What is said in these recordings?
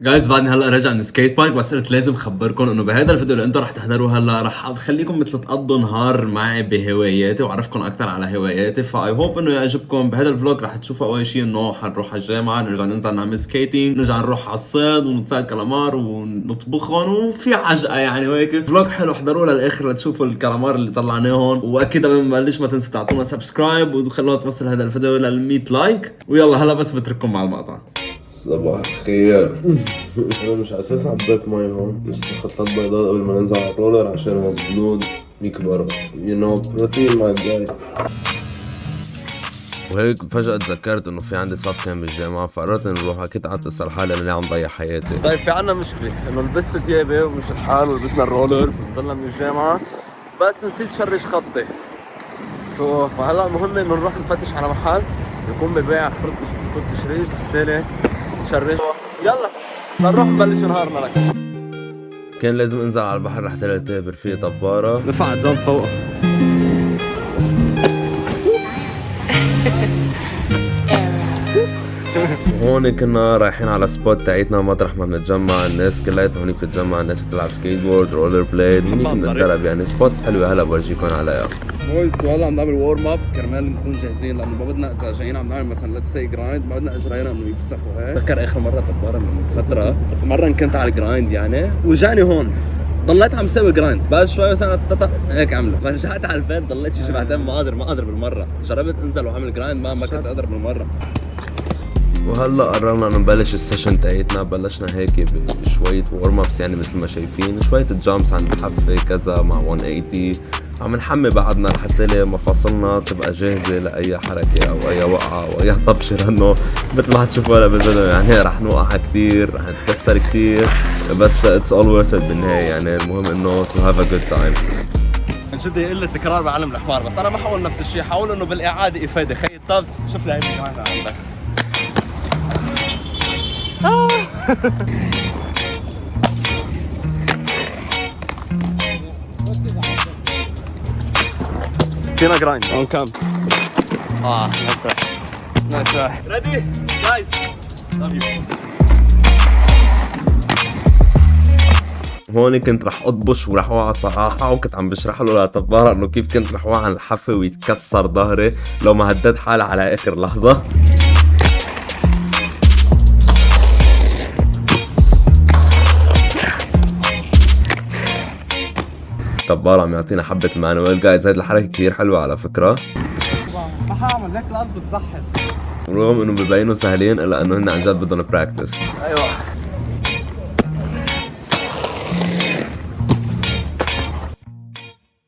جايز بعدني هلا راجع من سكيت بارك، بس قلت لازم اخبركم انه بهذا الفيديو اللي انتم رح تحضروه هلا رح اخليكم مثل تقضوا نهار معي بهواياتي واعرفكم اكثر على هواياتي. فاي هوب انه يعجبكم. بهذا الفلوج رح تشوفوا اول شيء انه حنروح على الجامعه، نرجع ننزل نعمل سكيتنج، نرجع نروح على الصيد ونصيد كلامار ونطبخهم وفي عجقه يعني وهيك. فلوج حلو، احضروه للاخر لتشوفوا الكلامار اللي طلعناهم. واكيد قبل ما نبلش ما تنسوا تعطونا سبسكرايب وخلونا توصل هذا الفيديو لل 100 لايك. ويلا هلا بس بترككم مع المقطع. صباح الخير. انا مش على اساس عبيت مي هون، بس خطط بيضاء قبل ما ننزل على الرولر عشان الزنود يكبروا. بروتين مع الجاي. وهيك فجأة تذكرت انه في عندي صف كان بالجامعة، فقررت اني نروح. اكيد قعدت اسأل حالي انا ليه عم ضيع حياتي. طيب في عنا مشكلة انه لبست ثيابي ومش الحال ولبسنا الرولرز ونزلنا من الجامعة، بس نسيت شرش خطي. فهلا المهم انه نروح نفتش على محل يكون ببيع خط تشريج لحتى نشرش. يلا نروح نبلش نهارنا لك. كان لازم انزل على البحر لحتى التقي برفيق طبارة. رفع جنب فوق. وهون كنا رايحين على سبوت تاعتنا، مطرح ما بنتجمع الناس كلياتها هونيك بتتجمع، الناس بتلعب سكيت بورد، رولر بليد، هونيك بنتدرب. يعني سبوت حلوة هلا بورجيكم عليها. بويز هلا عم نعمل وورم اب كرمال نكون جاهزين، لانه ما بدنا اذا جايين عم نعمل مثلا ليتس سي جرايند ما بدنا اجرينا انه يفسخوا هيك. بفكر اخر مره طباره من فتره بتمرن كنت على الجرايند يعني، وجاني هون ضليت عم سوي جرايند، بعد شوي مثلا هيك عمله، رجعت على البيت ضليت شي شبعتين ما قادر بالمره. جربت انزل واعمل جرايند ما كنت اقدر بالمره. وهلا قررنا انه نبلش السيشن تاعتنا. بلشنا هيك بشوية وورم ابس، يعني مثل ما شايفين شوية الجامبس عند الحافة كذا مع 180. عم نحمي بعضنا لحتى مفاصلنا تبقى جاهزة لأي حركة أو أي وقعة أو أي طبشة، لأنه مثل ما حتشوفوا هلا بالفيديو يعني رح نوقع كتير، رح نتكسر كتير، بس it's all worth it بالنهاية. يعني المهم إنه to have a good time. من جد يقل التكرار بعلم الحمار، بس أنا ما حاول نفس الشيء، حاول إنه بالإعادة إفادة. خي الطبس شوف لي هيدي كمان عندك. فينا جرايند اون كام. نايس ريدي جايز لاف يو. هون كنت رح اطبش ورح اوعى صراحة، وكنت عم بشرح له لطبارة انه كيف كنت رح اوعى عن الحافة ويتكسر ظهري لو ما هددت حالي على اخر لحظة. طبارة عم يعطينا حبة المانويل. جايز هيدي الحركة كثير حلوة على فكرة. ما حاعمل هيك الارض بتزحف، رغم انه ببينوا سهلين الا انه هن عن جد بدهم براكتس. ايوه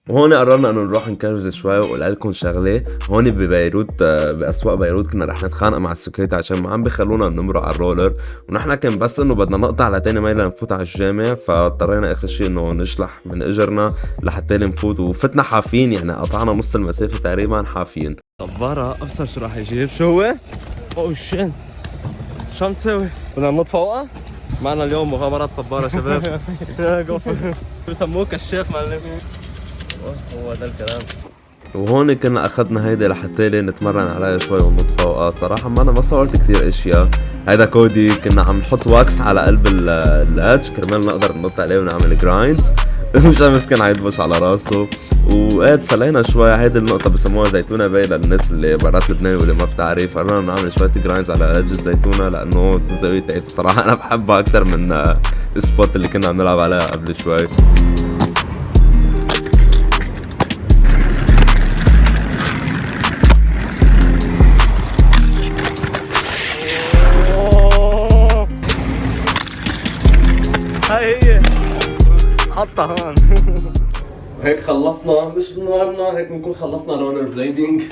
وهون قررنا انه نروح نكرز شوي. واقول لكم شغله، هون ببيروت باسواق بيروت كنا رح نتخانق مع السكيورتي عشان ما عم بيخلونا نمرق على الرولر، ونحن كان بس انه بدنا نقطع لتاني ميل نفوت على الجامع، فاضطرينا اخر شيء انه نشلح من اجرنا لحتى نفوت، وفتنا حافين يعني قطعنا نص المسافه تقريبا حافين. طبارة ابصر شو راح يجيب. شو هو؟ اوه شين شو عم تسوي؟ بدنا ننط فوقها؟ معنا اليوم مغامرات طبارة شباب. بسموه كشاف معلم. هو ده الكلام. وهون كنا اخذنا هيدا لحتى نتمرن عليها شوي وننط فوقها. صراحه ما انا ما صورت كثير اشياء. هيدا كودي كنا عم نحط واكس على قلب الادج كرمال نقدر ننط عليه ونعمل جرايندز. مش عم مسكن عيدبش على راسه. وايه تسلينا شوي. هيدي النقطه بسموها زيتونه باي للناس اللي برات لبنان واللي ما بتعرف. قررنا نعمل شويه جرايندز على ادج الزيتونه لانه الزاويه تاعتها صراحه انا بحبها اكثر من السبوت اللي كنا عم نلعب عليها قبل شوي. هاي هي حطها هون. هيك خلصنا مش نهارنا، هيك بنكون خلصنا رولر بليدنج.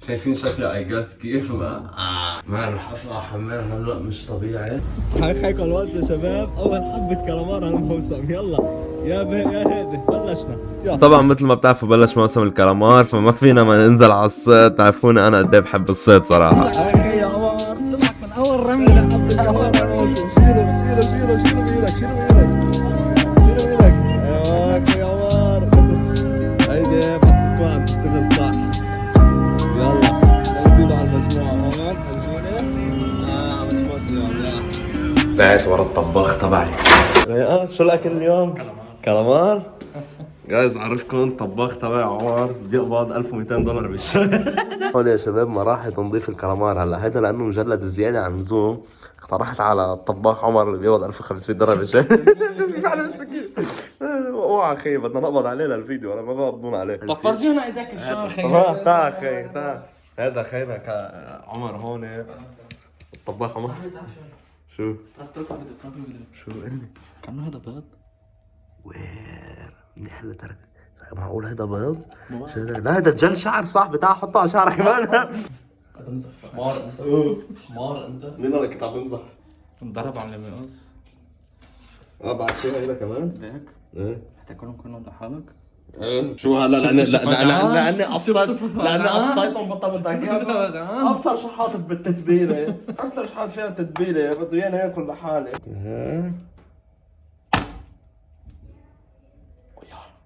شايفين شكله اي جاس كيف ما رح اطلع حمام هلا مش طبيعي. هيكم الوقت يا شباب، اول حبة كلامار على الموسم. يلا يا هيدي بلشنا. طبعا مثل ما بتعرفوا بلش موسم الكالامار، فما فينا ما ننزل على الصيد. تعرفوني انا قد ايه بحب الصيد صراحه. اخي يا عمر طلعك من اول رميه لحد الكاميرا. شيله بايدك، شيله بايدك. ايوه اخي يا عمر، هيدي بس تكون عم تشتغل صح. يلا نزيدوا على المجموعه هون. اجوني على مجموعه اليوم. بعت ورا الطباخ الطباخ تبعي. شو الاكل اليوم؟ كالامار. جايز اعرفكم الطباخ تبعي عمر بدي اقبض $1200 بالشهر. هول يا شباب مراحل تنظيف الكالامار. هلا هيدا لانه مجلد زياده عن اللزوم اقترحت على الطباخ عمر اللي بيقبض $1500 بالشهر. في فعلا بالسكين. اوعى اخي بدنا نقبض عليه للفيديو انا ما بقبضون عليه. طب فرجينا ايدك الشهر خيي. تعال خي تعال. هذا خينا عمر هون الطباخ عمر. شو قلني؟ كان هذا بيض. وير منيح لترك. معقول هيدا بيض؟ لا هيدا جل شعر صاحبي تعال حطه على شعرك كمان. حمار انت. حمار انت. مين اللي كنت عم بمزح؟ انضرب على المقص. بعد فيها هيدا كمان؟ ليك ايه حتاكلهم كلهم لحالك. شو هلا لاني قصيتهم بطل بدك اياهم. ابصر شو حاطط بالتتبيله. ابصر شو حاطط فيها التتبيله بده ايانا ياكل لحالي.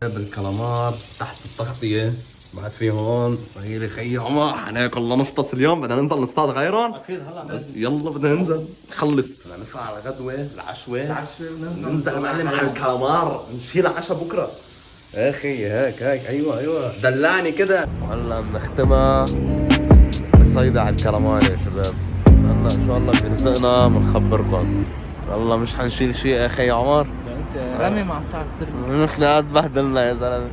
بالكالامار تحت التغطية بعد في هون هي لي خيي عمر حناكل لنفطس اليوم بدنا ننزل نصطاد غيرهم اكيد هلا يلا بدنا ننزل نخلص بدنا نفع على غدوة العشوة ننزل معلم على الكالامار نشيل عشاء بكرة يا اخي هيك ايوه دلعني كده. هلا بنختمها بصيدة على الكالامار يا شباب. هلا ان شاء الله بيرزقنا بنخبركم. والله مش حنشيل شيء يا اخي عمر. رمي ما عم تعرف ترمي. نحن قد بهدلنا يا زلمه.